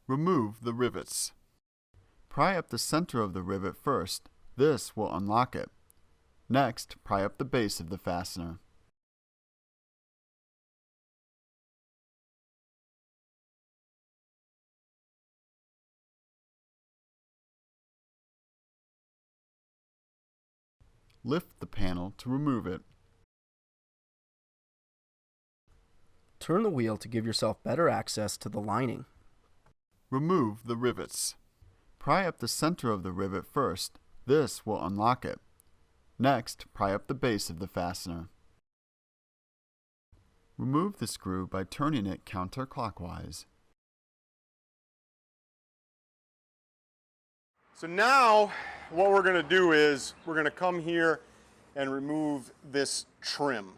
Remove the rivets. Pry up the center of the rivet first. This will unlock it. Next, pry up the base of the fastener. Lift the panel to remove it. Turn the wheel to give yourself better access to the lining. Remove the rivets. Pry up the center of the rivet first. This will unlock it. Next, pry up the base of the fastener. Remove the screw by turning it counterclockwise. So now what we're going to do is we're going to come here and remove this trim.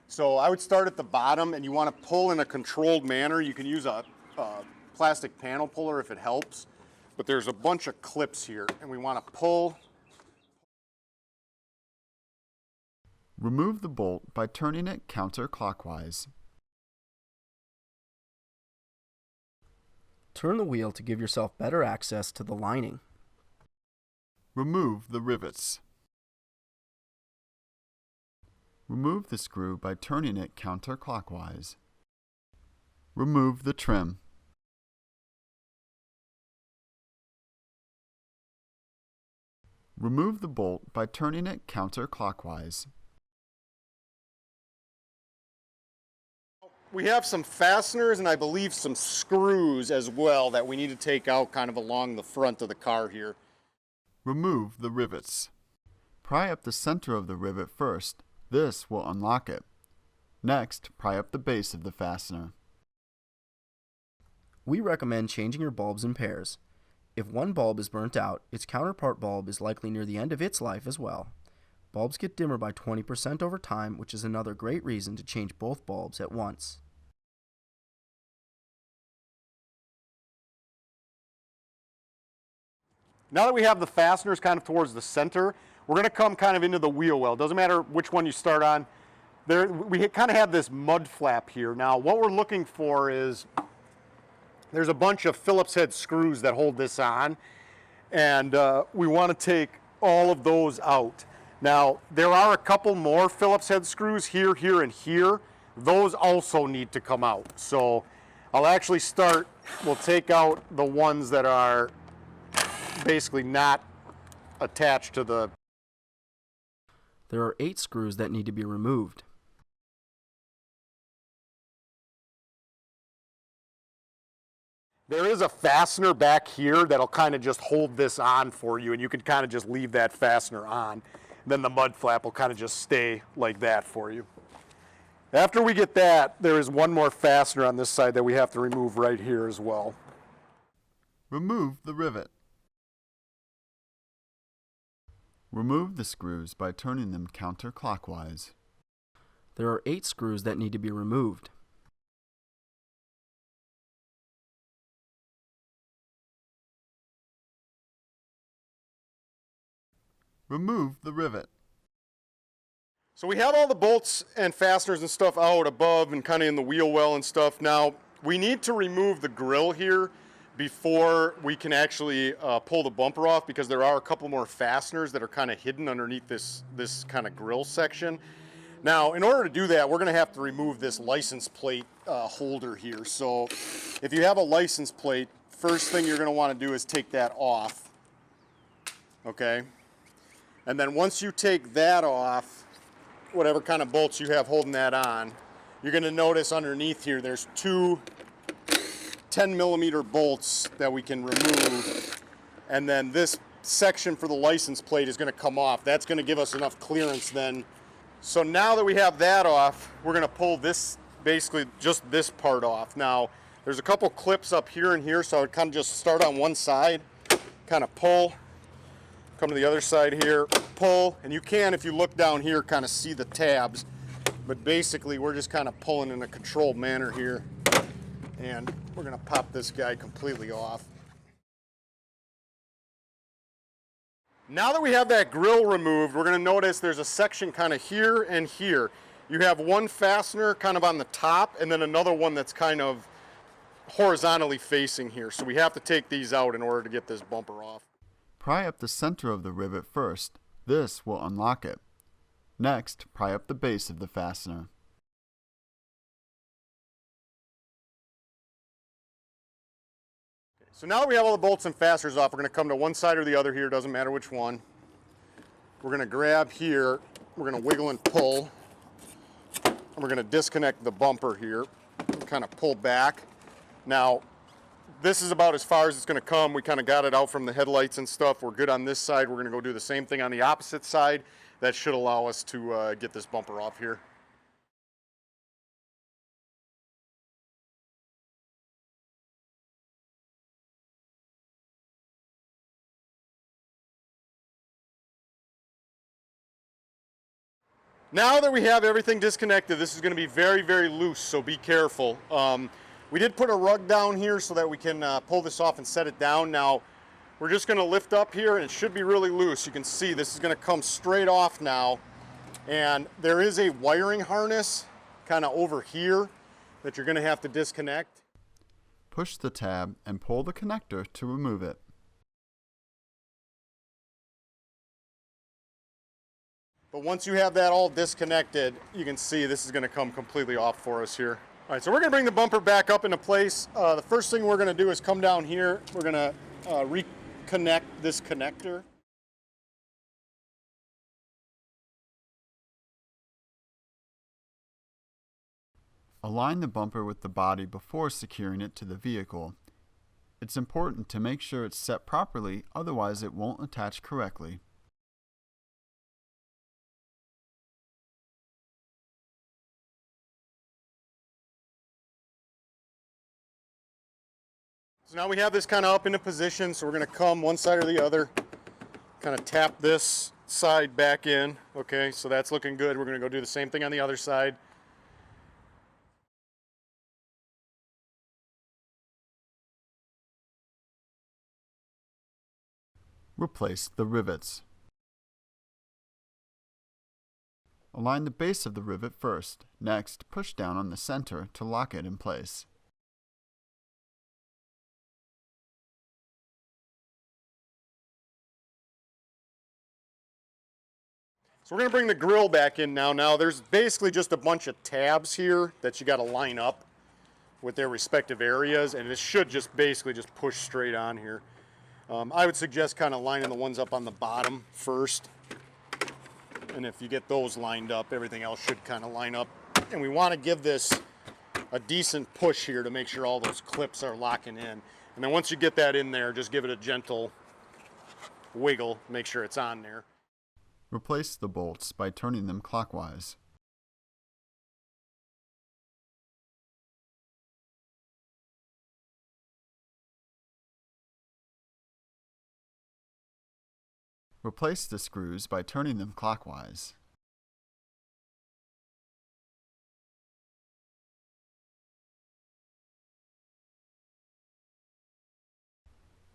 So I would start at the bottom, and you want to pull in a controlled manner. You can use a plastic panel puller if it helps, but there's a bunch of clips here, and we want to pull. Remove the bolt by turning it counterclockwise. Turn the wheel to give yourself better access to the lining. Remove the rivets. Remove the screw by turning it counterclockwise. Remove the trim. Remove the bolt by turning it counterclockwise. We have some fasteners and I believe some screws as well that we need to take out kind of along the front of the car here. Remove the rivets. Pry up the center of the rivet first. This will unlock it. Next, pry up the base of the fastener. We recommend changing your bulbs in pairs. If one bulb is burnt out, its counterpart bulb is likely near the end of its life as well. Bulbs get dimmer by 20% over time, which is another great reason to change both bulbs at once. Now that we have the fasteners kind of towards the center, we're going to come kind of into the wheel well. It doesn't matter which one you start on. We kind of have this mud flap here. Now what we're looking for is there's a bunch of Phillips head screws that hold this on, and we want to take all of those out. Now there are a couple more Phillips head screws here, here, and here. Those also need to come out. So I'll actually we'll take out the ones that are basically not attached to the. There are 8 screws that need to be removed. There is a fastener back here that'll kind of just hold this on for you, and you can kind of just leave that fastener on. Then the mud flap will kind of just stay like that for you. After we get that, there is one more fastener on this side that we have to remove right here as well. Remove the rivet. Remove the screws by turning them counterclockwise. There are 8 screws that need to be removed. Remove the rivet. So we have all the bolts and fasteners and stuff out above and kind of in the wheel well and stuff. Now we need to remove the grille here before we can actually pull the bumper off, because there are a couple more fasteners that are kind of hidden underneath this kind of grille section. Now, in order to do that, we're going to have to remove this license plate holder here. So if you have a license plate, first thing you're going to want to do is take that off. Okay? And then once you take that off, whatever kind of bolts you have holding that on, you're going to notice underneath here there's 2 10mm bolts that we can remove, and then this section for the license plate is going to come off. That's going to give us enough clearance then. So now that we have that off, we're going to pull this, basically just this part off. Now there's a couple clips up here and here, so I would kind of just start on one side, kind of pull, come to the other side here, pull, and you can, if you look down here, kind of see the tabs, but basically we're just kind of pulling in a controlled manner here, and we're going to pop this guy completely off. Now that we have that grille removed, we're going to notice there's a section kind of here and here. You have one fastener kind of on the top, and then another one that's kind of horizontally facing here, so we have to take these out in order to get this bumper off. Pry up the center of the rivet first. This will unlock it. Next, pry up the base of the fastener. So now that we have all the bolts and fasteners off, we're going to come to one side or the other here, doesn't matter which one. We're going to grab here, we're going to wiggle and pull, and we're going to disconnect the bumper here and kind of pull back. Now, this is about as far as it's going to come. We kind of got it out from the headlights and stuff. We're good on this side. We're going to go do the same thing on the opposite side. That should allow us to get this bumper off here. Now that we have everything disconnected, this is going to be very, very loose, so be careful. We did put a rug down here so that we can pull this off and set it down. Now, we're just going to lift up here, and it should be really loose. You can see this is going to come straight off now. And there is a wiring harness kind of over here that you're going to have to disconnect. Push the tab and pull the connector to remove it. But once you have that all disconnected, you can see this is going to come completely off for us here. All right, so we're going to bring the bumper back up into place. The first thing we're going to do is come down here. We're going to reconnect this connector. Align the bumper with the body before securing it to the vehicle. It's important to make sure it's set properly, otherwise it won't attach correctly. So now we have this kind of up into position, so we're going to come one side or the other, kind of tap this side back in. Okay, so that's looking good. We're going to go do the same thing on the other side. Replace the rivets. Align the base of the rivet first. Next, push down on the center to lock it in place. So we're going to bring the grille back in now. Now there's basically just a bunch of tabs here that you got to line up with their respective areas, and it should just basically just push straight on here. I would suggest kind of lining the ones up on the bottom first, and if you get those lined up, everything else should kind of line up. And we want to give this a decent push here to make sure all those clips are locking in. And then once you get that in there, just give it a gentle wiggle, make sure it's on there. Replace the bolts by turning them clockwise. Replace the screws by turning them clockwise.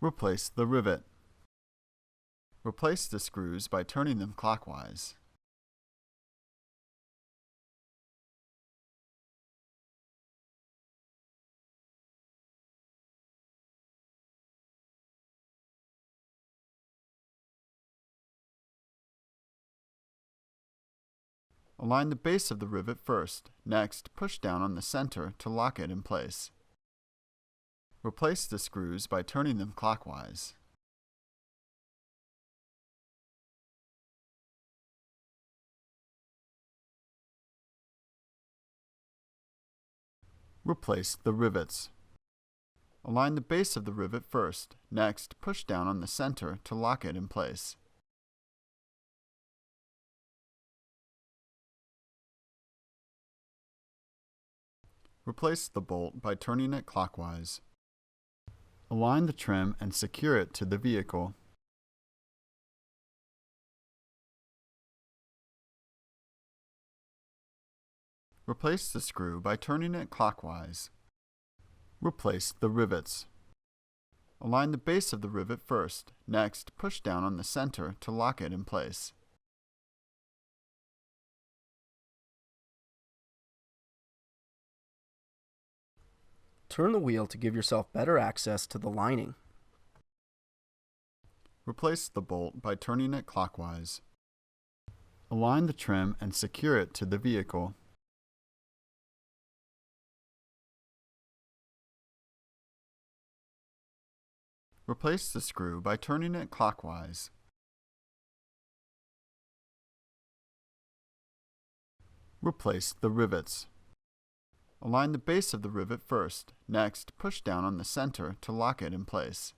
Replace the rivet. Replace the screws by turning them clockwise. Align the base of the rivet first. Next, push down on the center to lock it in place. Replace the screws by turning them clockwise. Replace the rivets. Align the base of the rivet first. Next, push down on the center to lock it in place. Replace the bolt by turning it clockwise. Align the trim and secure it to the vehicle. Replace the screw by turning it clockwise. Replace the rivets. Align the base of the rivet first. Next, push down on the center to lock it in place. Turn the wheel to give yourself better access to the lining. Replace the bolt by turning it clockwise. Align the trim and secure it to the vehicle. Replace the screw by turning it clockwise. Replace the rivets. Align the base of the rivet first. Next, push down on the center to lock it in place.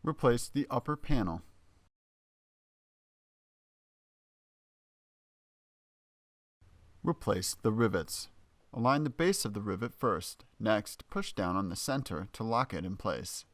Replace the upper panel. Replace the rivets. Align the base of the rivet first. Next, push down on the center to lock it in place.